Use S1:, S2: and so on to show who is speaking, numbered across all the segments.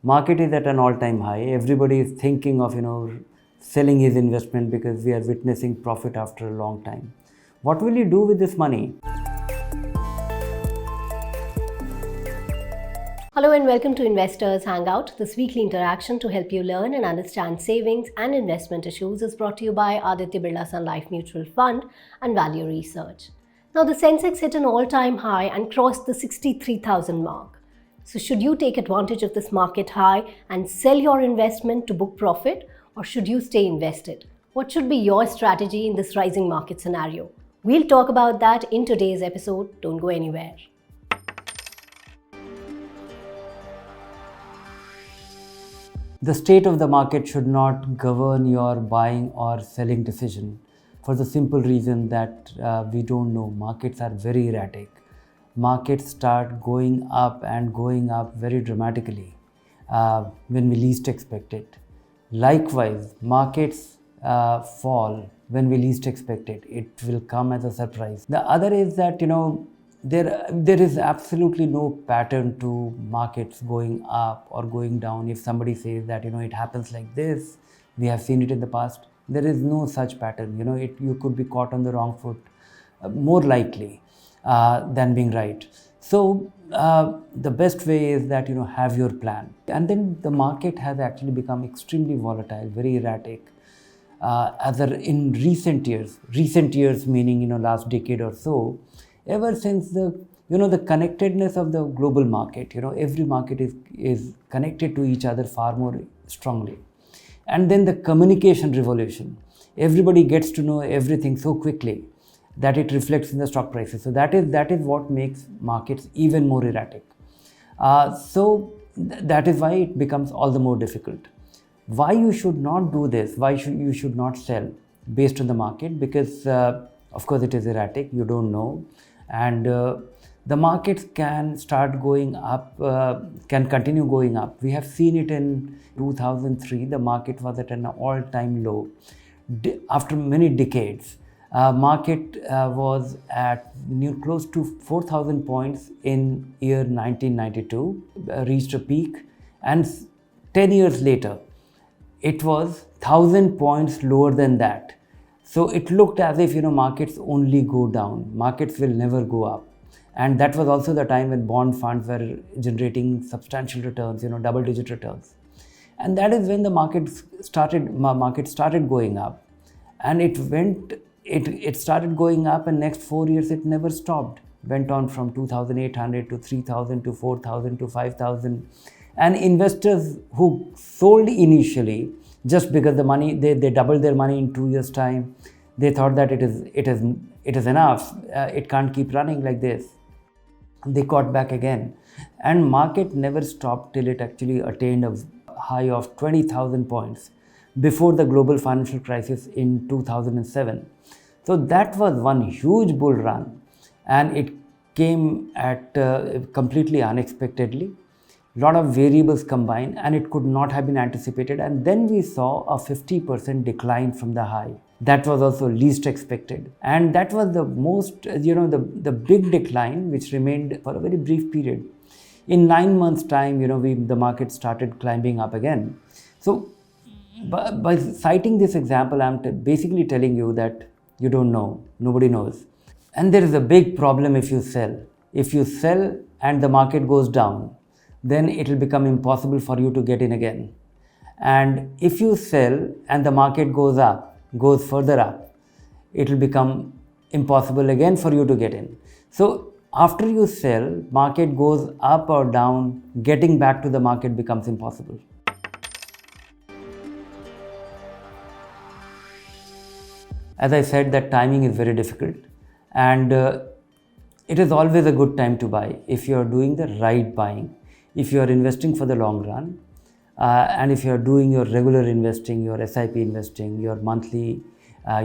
S1: Market is at an all-time high. Everybody is thinking of, selling his investment because we are witnessing profit after a long time. What will you do with this money?
S2: Hello and welcome to Investors Hangout. This weekly interaction to help you learn and understand savings and investment issues is brought to you by Aditya Birla Sun Life Mutual Fund and Value Research. Now the Sensex hit an all-time high and crossed the 63,000 mark. So should you take advantage of this market high and sell your investment to book profit, or should you stay invested? What should be your strategy in this rising market scenario? We'll talk about that in today's episode. Don't go anywhere.
S1: The state of the market should not govern your buying or selling decision, for the simple reason that we don't know. Markets are very erratic. Markets start going up and going up very dramatically when we least expect it. Likewise, markets fall when we least expect it. It will come as a surprise. The other is that, there is absolutely no pattern to markets going up or going down. If somebody says that, it happens like this, we have seen it in the past, there is no such pattern. You could be caught on the wrong foot more likely than being right. So the best way is that, have your plan. And then the market has actually become extremely volatile, very erratic. In recent years meaning, last decade or so, ever since the connectedness of the global market, every market is connected to each other far more strongly. And then the communication revolution, everybody gets to know everything so quickly that it reflects in the stock prices. So that is what makes markets even more erratic. That is why it becomes all the more difficult. Why you should not do this? Why you should not sell based on the market? Because of course it is erratic, you don't know. And the markets can start going up, can continue going up. We have seen it in 2003, the market was at an all-time low. After many decades, market was at close to 4,000 points in year 1992, reached a peak, and 10 years later, it was 1,000 points lower than that. So it looked as if, markets only go down, markets will never go up. And that was also the time when bond funds were generating substantial returns, double-digit returns. And that is when the market started going up. And it started going up, and next 4 years it never stopped. Went on from 2,800 to 3,000 to 4,000 to 5,000. And investors who sold initially, just because the money they doubled their money in 2 years' time, they thought that it is enough. It can't keep running like this. They caught back again, and market never stopped till it actually attained a high of 20,000 points before the global financial crisis in 2007. So that was one huge bull run, and it came at completely unexpectedly. Lot of variables combined, and it could not have been anticipated. And then we saw a 50% decline from the high. That was also least expected. And that was the most, the big decline, which remained for a very brief period. In 9 months' time, the market started climbing up again. So by citing this example, I'm basically telling you that you don't know, nobody knows. And there is a big problem if you sell. If you sell and the market goes down, then it will become impossible for you to get in again. And if you sell and the market goes further up, it will become impossible again for you to get in. So after you sell, market goes up or down, getting back to the market becomes impossible. As I said, that timing is very difficult, and it is always a good time to buy if you are doing the right buying. If you are investing for the long run, and if you are doing your regular investing, your SIP investing, your monthly,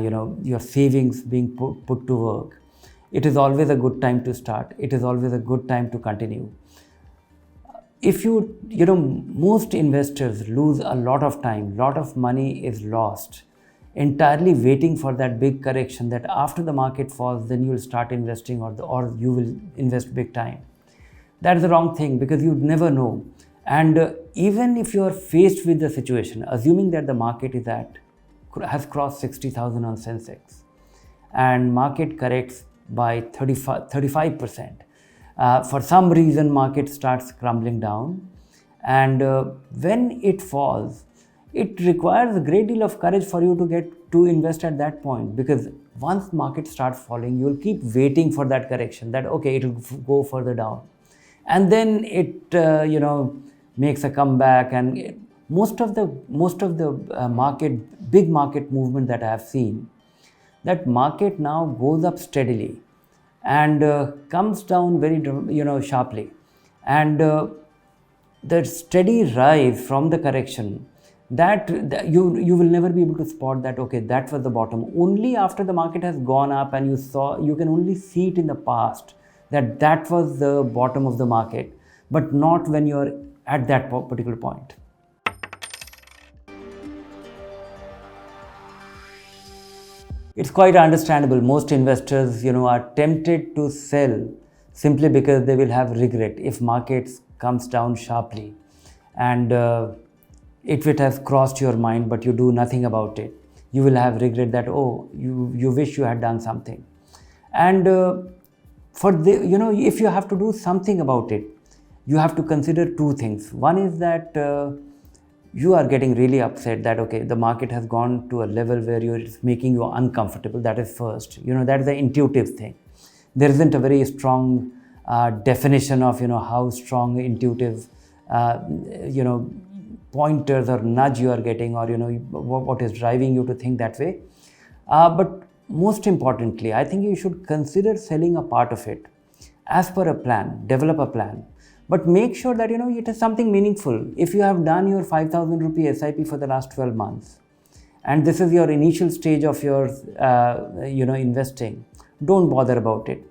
S1: your savings being put to work, it is always a good time to start. It is always a good time to continue. If most investors lose a lot of time, lot of money is lost entirely waiting for that big correction, that after the market falls, then you will start investing or you will invest big time. That is the wrong thing, because you never know And even if you are faced with the situation, assuming that the market has crossed 60,000 on Sensex, and market corrects by 35%. For some reason, market starts crumbling down, and when it falls, it requires a great deal of courage for you to get to invest at that point, because once market starts falling, you will keep waiting for that correction, that okay, it will go further down, and then it makes a comeback. And most of the big market movement that I have seen, that market now goes up steadily and comes down very sharply, and the steady rise from the correction, that you will never be able to spot that okay, that was the bottom. Only after the market has gone up and you can only see it in the past, that was the bottom of the market, but not when you're at that particular point. It's quite understandable. Most investors, are tempted to sell simply because they will have regret if markets comes down sharply, and if it has crossed your mind but you do nothing about it, you will have regret that you wish you had done something. And if you have to do something about it, you have to consider two things. One is that you are getting really upset that okay, the market has gone to a level where it's making you uncomfortable. That is first. That is the intuitive thing. There isn't a very strong definition of how strong intuitive pointers or nudge you are getting, or what is driving you to think that way. But most importantly, I think you should consider selling a part of it as per a plan. Develop a plan, but make sure that it is something meaningful. If you have done your 5,000 rupee SIP for the last 12 months, and this is your initial stage of your investing, don't bother about it.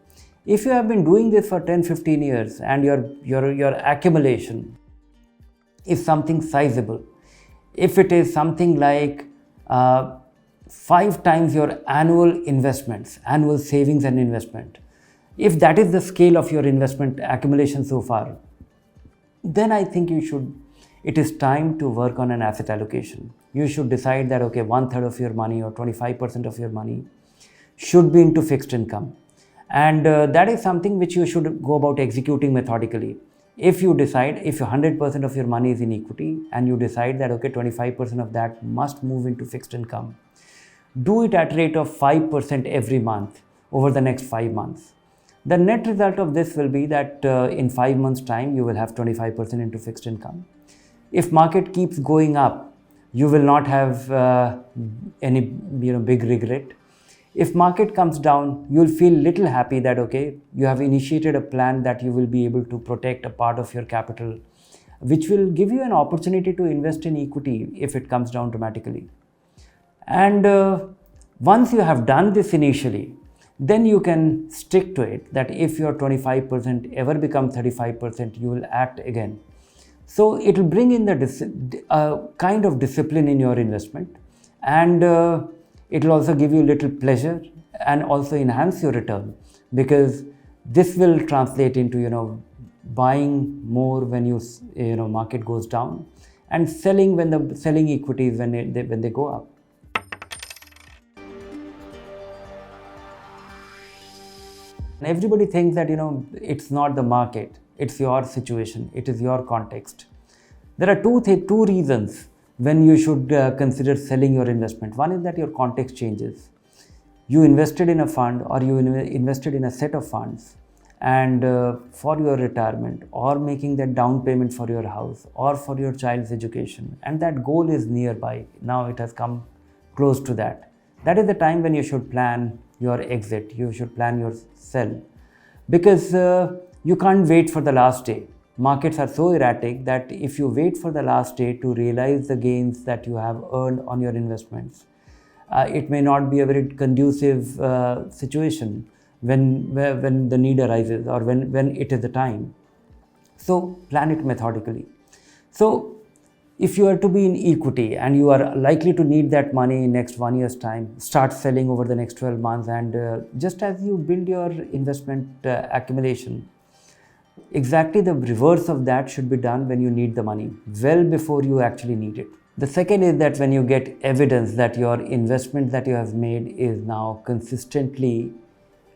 S1: If you have been doing this for 10-15 years and your accumulation is something sizable, if it is something like 5 times your annual savings and investment, if that is the scale of your investment accumulation so far, then I think it is time to work on an asset allocation. You should decide that okay, 1/3 of your money or 25% of your money should be into fixed income, and that is something which you should go about executing methodically. If you 100% of your money is in equity, and you decide that okay, 25% of that must move into fixed income, do it at a rate of 5% every month over the next 5 months. The net result of this will be that in 5 months' time, you will have 25% into fixed income. If market keeps going up, you will not have any big regret. If market comes down, you will feel little happy that okay, you have initiated a plan that you will be able to protect a part of your capital, which will give you an opportunity to invest in equity if it comes down dramatically. And once you have done this initially, then you can stick to it, that if your 25% ever become 35%, you will act again. So it will bring in the kind of discipline in your investment, and it will also give you little pleasure and also enhance your return, because this will translate into buying more when market goes down, and selling equities when they go up. Everybody thinks that it's not the market, it's your situation, it is your context. There are two reasons when you should consider selling your investment. One is that your context changes. You invested in a fund, or you invested in a set of funds, and for your retirement, or making that down payment for your house, or for your child's education, and that goal is nearby. Now it has come close to that. That is the time when you should plan your exit, you should plan your sell, because you can't wait for the last day. Markets are so erratic that if you wait for the last day to realize the gains that you have earned on your investments, it may not be a very conducive situation when the need arises, or when it is the time. So plan it methodically. So if you are to be in equity and you are likely to need that money in next 1 year's time, start selling over the next 12 months. And just as you build your investment accumulation, Exactly the reverse of that should be done when you need the money, well before you actually need it. The second is that when you get evidence that your investment that you have made is now consistently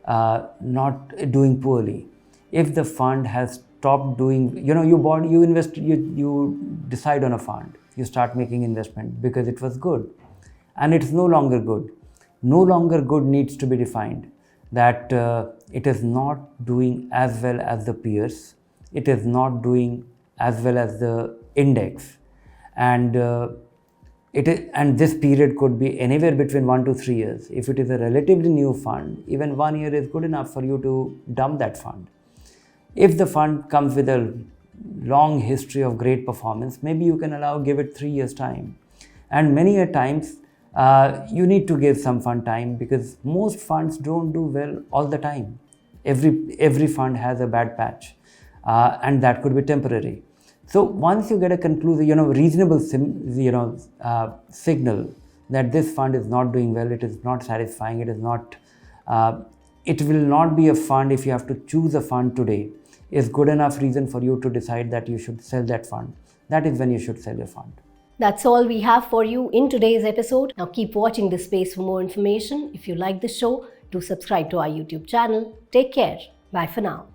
S1: not doing poorly. If the fund has stopped doing, you invest, you decide on a fund, you start making investment because it was good, and it's no longer good. No longer good needs to be defined that it is not doing as well as the peers, it is not doing as well as the index, and and this period could be anywhere between 1 to 3 years. If it is a relatively new fund, even 1 year is good enough for you to dump that fund. If the fund comes with a long history of great performance, maybe you can give it 3 years time. And many a times you need to give some fund time, because most funds don't do well all the time. Every fund has a bad patch, and that could be temporary. So once you get a conclusive, reasonable, signal that this fund is not doing well, it is not satisfying, it is not, it will not be a fund. If you have to choose a fund today, is good enough reason for you to decide that you should sell that fund. That is when you should sell your fund.
S2: That's all we have for you in today's episode. Now keep watching this space for more information. If you like the show, do subscribe to our YouTube channel. Take care. Bye for now.